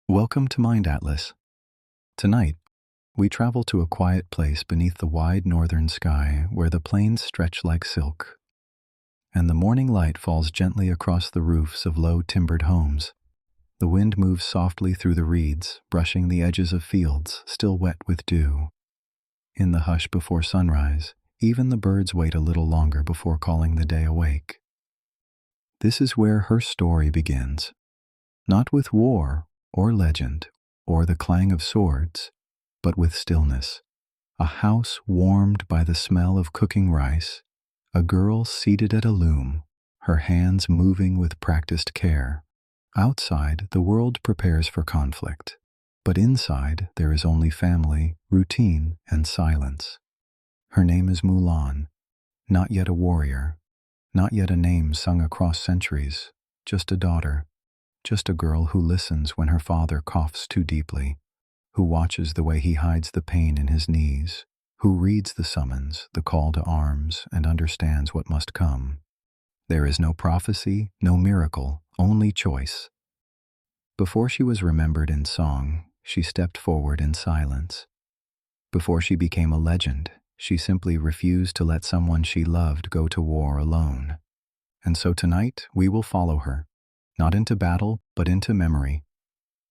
Welcome to Mind Atlas. Tonight, we travel to a quiet place beneath the wide northern sky where the plains stretch like silk, and the morning light falls gently across the roofs of low timbered homes. The wind moves softly through the reeds, brushing the edges of fields still wet with dew. In the hush before sunrise, even the birds wait a little longer before calling the day awake. This is where her story begins, not with war or legend, or the clang of swords, but with stillness. A house warmed by the smell of cooking rice, a girl seated at a loom, her hands moving with practiced care. Outside, the world prepares for conflict, but inside there is only family, routine, and silence. Her name is Mulan, not yet a warrior, not yet a name sung across centuries, just a daughter. Just a girl who listens when her father coughs too deeply, who watches the way he hides the pain in his knees, who reads the summons, the call to arms, and understands what must come. There is no prophecy, no miracle, only choice. Before she was remembered in song, she stepped forward in silence. Before she became a legend, she simply refused to let someone she loved go to war alone. And so tonight, we will follow her. Not into battle, but into memory,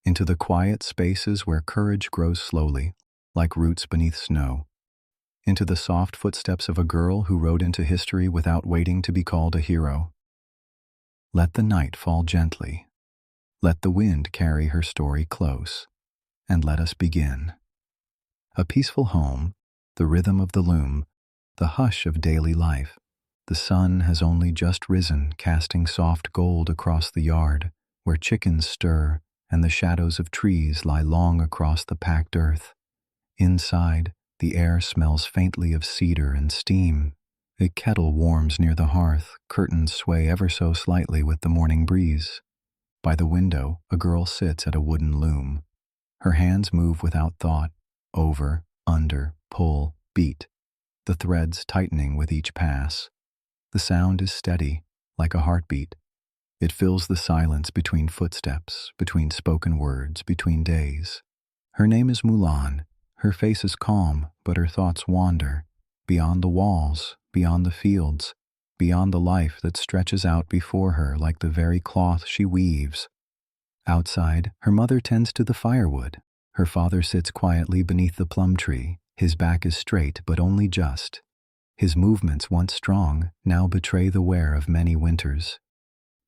into the quiet spaces where courage grows slowly, like roots beneath snow, into the soft footsteps of a girl who rode into history without waiting to be called a hero. Let the night fall gently. Let the wind carry her story close, and let us begin. A peaceful home, the rhythm of the loom, the hush of daily life. The sun has only just risen, casting soft gold across the yard, where chickens stir and the shadows of trees lie long across the packed earth. Inside, the air smells faintly of cedar and steam. A kettle warms near the hearth, curtains sway ever so slightly with the morning breeze. By the window, a girl sits at a wooden loom. Her hands move without thought, over, under, pull, beat, the threads tightening with each pass. The sound is steady, like a heartbeat. It fills the silence between footsteps, between spoken words, between days. Her name is Mulan. Her face is calm, but her thoughts wander. Beyond the walls, beyond the fields, beyond the life that stretches out before her like the very cloth she weaves. Outside, her mother tends to the firewood. Her father sits quietly beneath the plum tree. His back is straight, but only just. His movements, once strong, now betray the wear of many winters.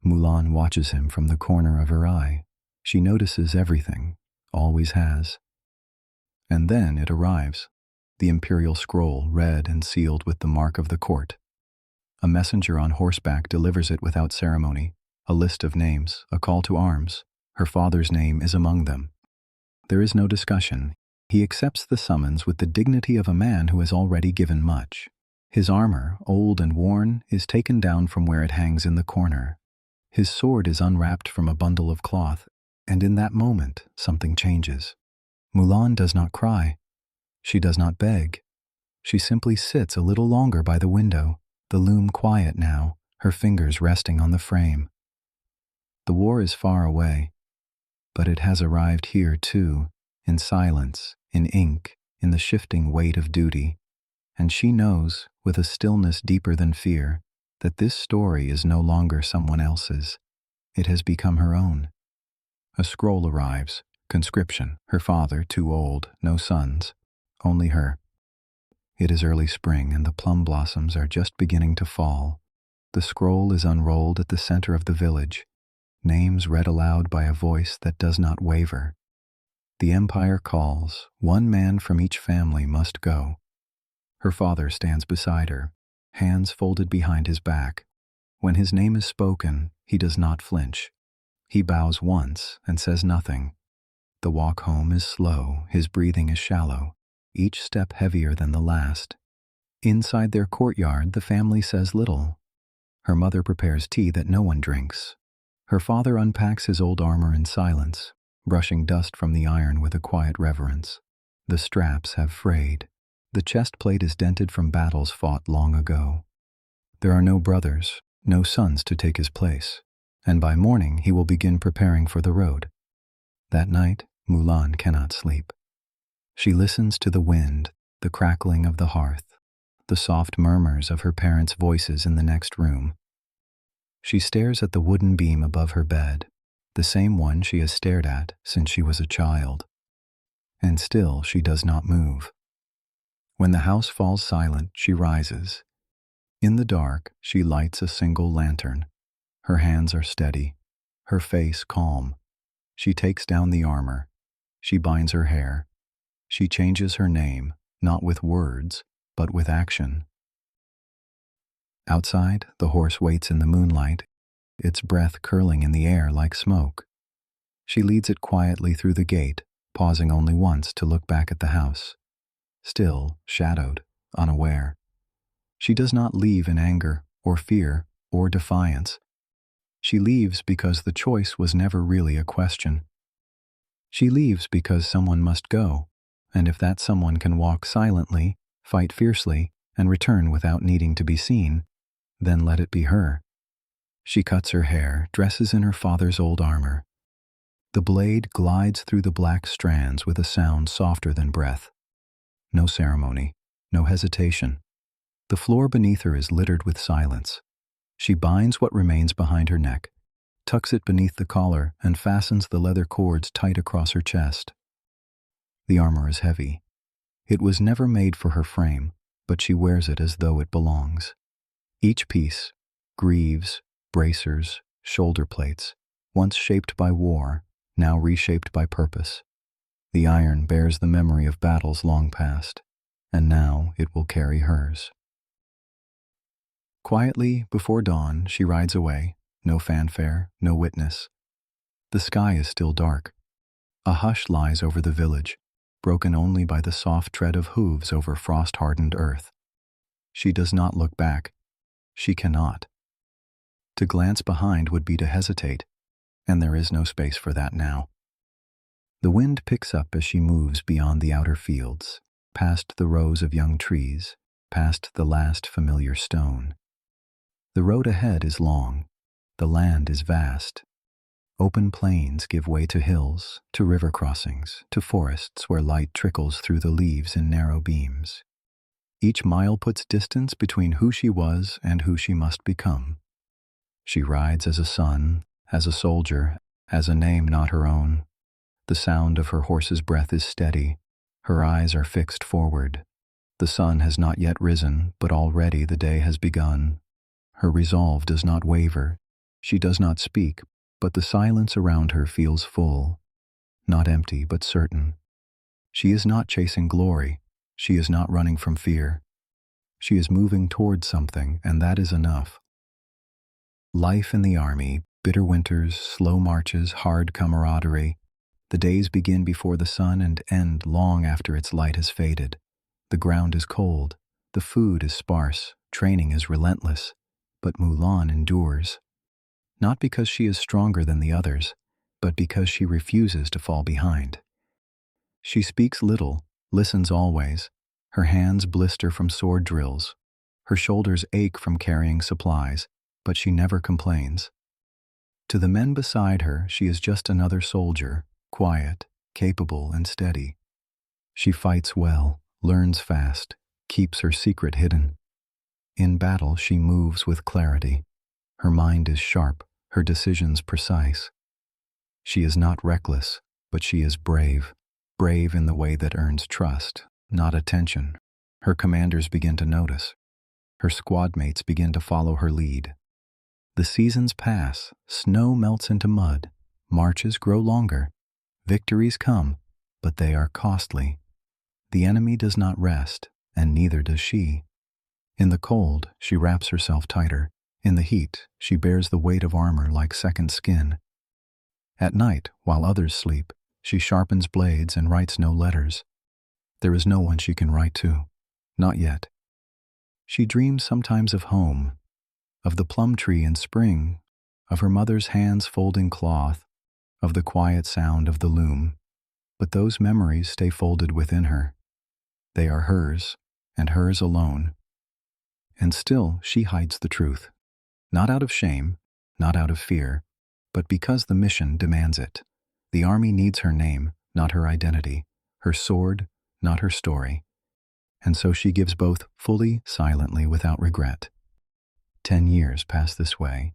Mulan watches him from the corner of her eye. She notices everything, always has. And then it arrives, the imperial scroll read and sealed with the mark of the court. A messenger on horseback delivers it without ceremony, a list of names, a call to arms. Her father's name is among them. There is no discussion. He accepts the summons with the dignity of a man who has already given much. His armor, old and worn, is taken down from where it hangs in the corner. His sword is unwrapped from a bundle of cloth, and in that moment, something changes. Mulan does not cry. She does not beg. She simply sits a little longer by the window, the loom quiet now, her fingers resting on the frame. The war is far away, but it has arrived here too, in silence, in ink, in the shifting weight of duty. And she knows, with a stillness deeper than fear, that this story is no longer someone else's. It has become her own. A scroll arrives, conscription, her father too old, no sons, only her. It is early spring and the plum blossoms are just beginning to fall. The scroll is unrolled at the center of the village, names read aloud by a voice that does not waver. The empire calls, one man from each family must go. Her father stands beside her, hands folded behind his back. When his name is spoken, he does not flinch. He bows once and says nothing. The walk home is slow, his breathing is shallow, each step heavier than the last. Inside their courtyard, the family says little. Her mother prepares tea that no one drinks. Her father unpacks his old armor in silence, brushing dust from the iron with a quiet reverence. The straps have frayed. The chest plate is dented from battles fought long ago. There are no brothers, no sons to take his place, and by morning he will begin preparing for the road. That night, Mulan cannot sleep. She listens to the wind, the crackling of the hearth, the soft murmurs of her parents' voices in the next room. She stares at the wooden beam above her bed, the same one she has stared at since she was a child. And still she does not move. When the house falls silent, she rises. In the dark, she lights a single lantern. Her hands are steady, her face calm. She takes down the armor. She binds her hair. She changes her name, not with words, but with action. Outside, the horse waits in the moonlight, its breath curling in the air like smoke. She leads it quietly through the gate, pausing only once to look back at the house. Still, shadowed, unaware. She does not leave in anger or fear or defiance. She leaves because the choice was never really a question. She leaves because someone must go, and if that someone can walk silently, fight fiercely, and return without needing to be seen, then let it be her. She cuts her hair, dresses in her father's old armor. The blade glides through the black strands with a sound softer than breath. No ceremony, no hesitation. The floor beneath her is littered with silence. She binds what remains behind her neck, tucks it beneath the collar, and fastens the leather cords tight across her chest. The armor is heavy. It was never made for her frame, but she wears it as though it belongs. Each piece, greaves, bracers, shoulder plates, once shaped by war, now reshaped by purpose. The iron bears the memory of battles long past, and now it will carry hers. Quietly, before dawn, she rides away, no fanfare, no witness. The sky is still dark. A hush lies over the village, broken only by the soft tread of hooves over frost-hardened earth. She does not look back. She cannot. To glance behind would be to hesitate, and there is no space for that now. The wind picks up as she moves beyond the outer fields, past the rows of young trees, past the last familiar stone. The road ahead is long. The land is vast. Open plains give way to hills, to river crossings, to forests where light trickles through the leaves in narrow beams. Each mile puts distance between who she was and who she must become. She rides as a son, as a soldier, as a name not her own. The sound of her horse's breath is steady. Her eyes are fixed forward. The sun has not yet risen, but already the day has begun. Her resolve does not waver. She does not speak, but the silence around her feels full, not empty but certain. She is not chasing glory. She is not running from fear. She is moving towards something, and that is enough. Life in the army, bitter winters, slow marches, hard camaraderie. The days begin before the sun and end long after its light has faded. The ground is cold. The food is sparse. Training is relentless. But Mulan endures. Not because she is stronger than the others, but because she refuses to fall behind. She speaks little, listens always. Her hands blister from sword drills. Her shoulders ache from carrying supplies, but she never complains. To the men beside her, she is just another soldier, quiet, capable, and steady. She fights well, learns fast, keeps her secret hidden. In battle, she moves with clarity. Her mind is sharp, her decisions precise. She is not reckless, but she is brave. Brave in the way that earns trust, not attention. Her commanders begin to notice. Her squad mates begin to follow her lead. The seasons pass, snow melts into mud, marches grow longer, victories come, but they are costly. The enemy does not rest, and neither does she. In the cold, she wraps herself tighter. In the heat, she bears the weight of armor like second skin. At night, while others sleep, she sharpens blades and writes no letters. There is no one she can write to. Not yet. She dreams sometimes of home, of the plum tree in spring, of her mother's hands folding cloth, of the quiet sound of the loom. But those memories stay folded within her. They are hers, and hers alone. And still she hides the truth. Not out of shame, not out of fear, but because the mission demands it. The army needs her name, not her identity, her sword, not her story. And so she gives both fully, silently, without regret. 10 years pass this way,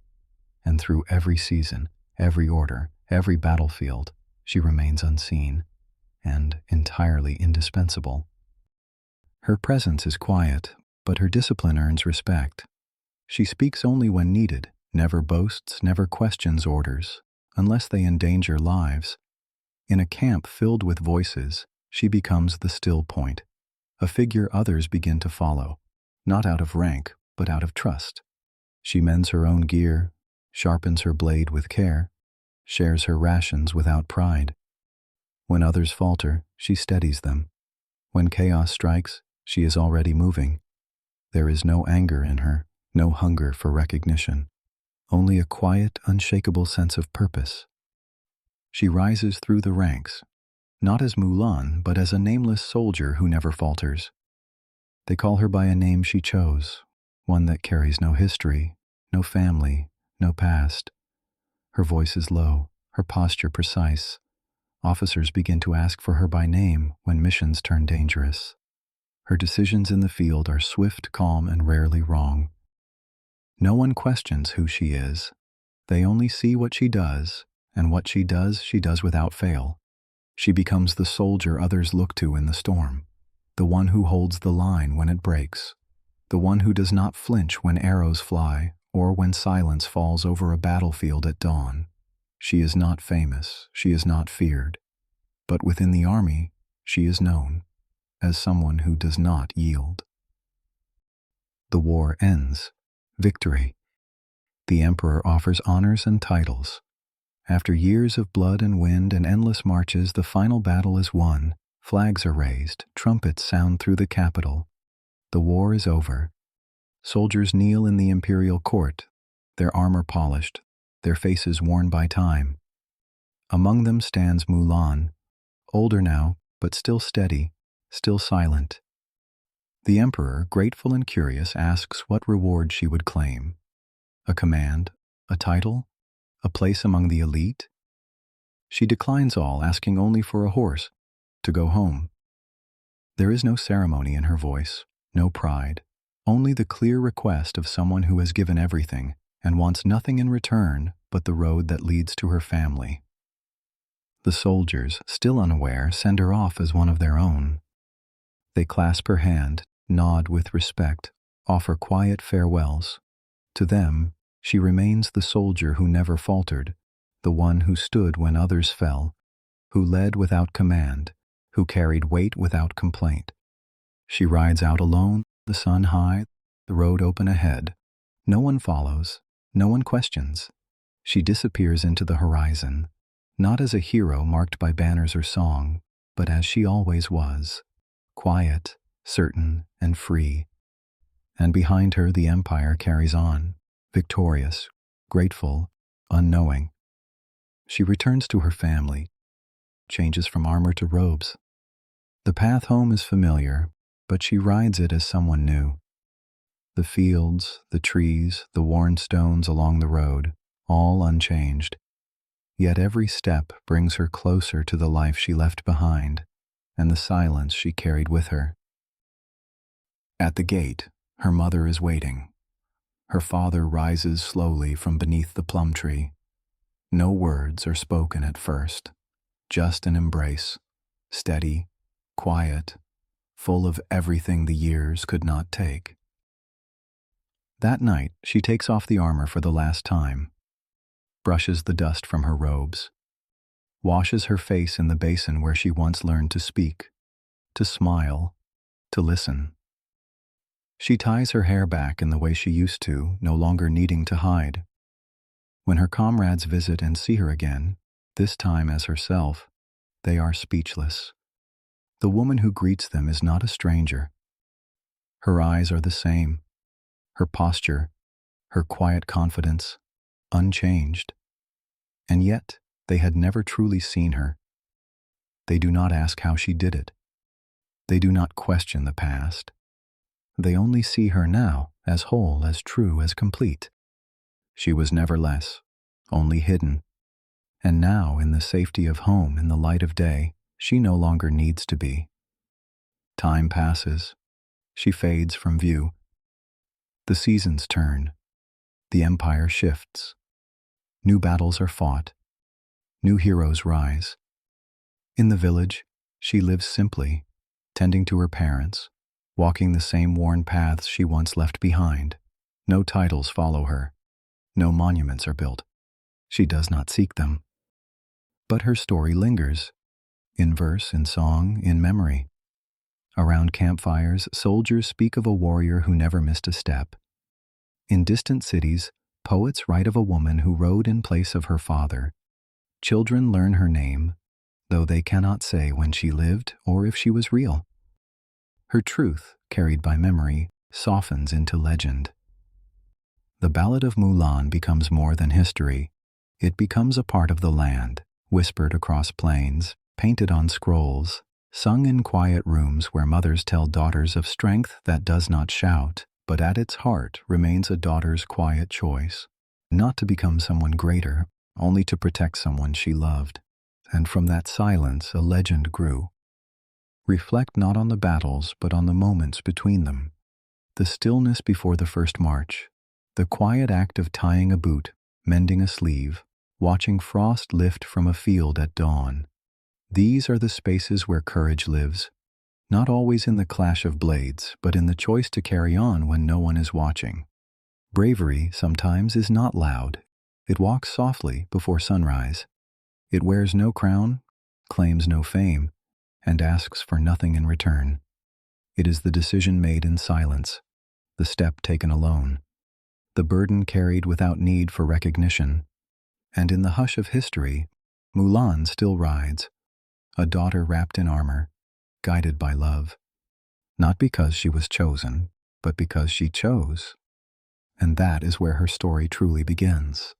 and through every season, every order, every battlefield, she remains unseen and entirely indispensable. Her presence is quiet, but her discipline earns respect. She speaks only when needed, never boasts, never questions orders, unless they endanger lives. In a camp filled with voices, she becomes the still point, a figure others begin to follow, not out of rank, but out of trust. She mends her own gear, sharpens her blade with care, shares her rations without pride. When others falter, she steadies them. When chaos strikes, she is already moving. There is no anger in her, no hunger for recognition, only a quiet, unshakable sense of purpose. She rises through the ranks, not as Mulan, but as a nameless soldier who never falters. They call her by a name she chose, one that carries no history, no family, no past. Her voice is low, her posture precise. Officers begin to ask for her by name when missions turn dangerous. Her decisions in the field are swift, calm, and rarely wrong. No one questions who she is. They only see what she does, and what she does without fail. She becomes the soldier others look to in the storm, the one who holds the line when it breaks, the one who does not flinch when arrows fly or when silence falls over a battlefield at dawn. She is not famous, she is not feared, but within the army, she is known as someone who does not yield. The war ends. Victory. The emperor offers honors and titles. After years of blood and wind and endless marches, the final battle is won. Flags are raised, trumpets sound through the capital. The war is over. Soldiers kneel in the imperial court, their armor polished, their faces worn by time. Among them stands Mulan, older now, but still steady, still silent. The emperor, grateful and curious, asks what reward she would claim. A command, a title, a place among the elite? She declines all, asking only for a horse, to go home. There is no ceremony in her voice, no pride, only the clear request of someone who has given everything and wants nothing in return but the road that leads to her family. The soldiers, still unaware, send her off as one of their own. They clasp her hand, nod with respect, offer quiet farewells. To them, she remains the soldier who never faltered, the one who stood when others fell, who led without command, who carried weight without complaint. She rides out alone, the sun high, the road open ahead. No one follows, no one questions. She disappears into the horizon, not as a hero marked by banners or song, but as she always was, quiet, certain, and free. And behind her the empire carries on, victorious, grateful, unknowing. She returns to her family, changes from armor to robes. The path home is familiar, but she rides it as someone new. The fields, the trees, the worn stones along the road, all unchanged. Yet every step brings her closer to the life she left behind and the silence she carried with her. At the gate, her mother is waiting. Her father rises slowly from beneath the plum tree. No words are spoken at first, just an embrace, steady, quiet, full of everything the years could not take. That night, she takes off the armor for the last time, brushes the dust from her robes, washes her face in the basin where she once learned to speak, to smile, to listen. She ties her hair back in the way she used to, no longer needing to hide. When her comrades visit and see her again, this time as herself, they are speechless. The woman who greets them is not a stranger. Her eyes are the same, her posture, her quiet confidence, unchanged. And yet, they had never truly seen her. They do not ask how she did it. They do not question the past. They only see her now as whole, as true, as complete. She was never less, only hidden. And now, in the safety of home, in the light of day, she no longer needs to be. Time passes. She fades from view. The seasons turn. The empire shifts. New battles are fought. New heroes rise. In the village, she lives simply, tending to her parents, walking the same worn paths she once left behind. No titles follow her. No monuments are built. She does not seek them. But her story lingers, in verse, in song, in memory. Around campfires, soldiers speak of a warrior who never missed a step. In distant cities, poets write of a woman who rode in place of her father. Children learn her name, though they cannot say when she lived or if she was real. Her truth, carried by memory, softens into legend. The Ballad of Mulan becomes more than history. It becomes a part of the land, whispered across plains, painted on scrolls, sung in quiet rooms where mothers tell daughters of strength that does not shout, but at its heart remains a daughter's quiet choice, not to become someone greater, only to protect someone she loved. And from that silence a legend grew. Reflect not on the battles, but on the moments between them. The stillness before the first march, the quiet act of tying a boot, mending a sleeve, watching frost lift from a field at dawn. These are the spaces where courage lives, not always in the clash of blades, but in the choice to carry on when no one is watching. Bravery sometimes is not loud. It walks softly before sunrise. It wears no crown, claims no fame, and asks for nothing in return. It is the decision made in silence, the step taken alone, the burden carried without need for recognition. And in the hush of history, Mulan still rides, a daughter wrapped in armor, guided by love, not because she was chosen, but because she chose. And that is where her story truly begins.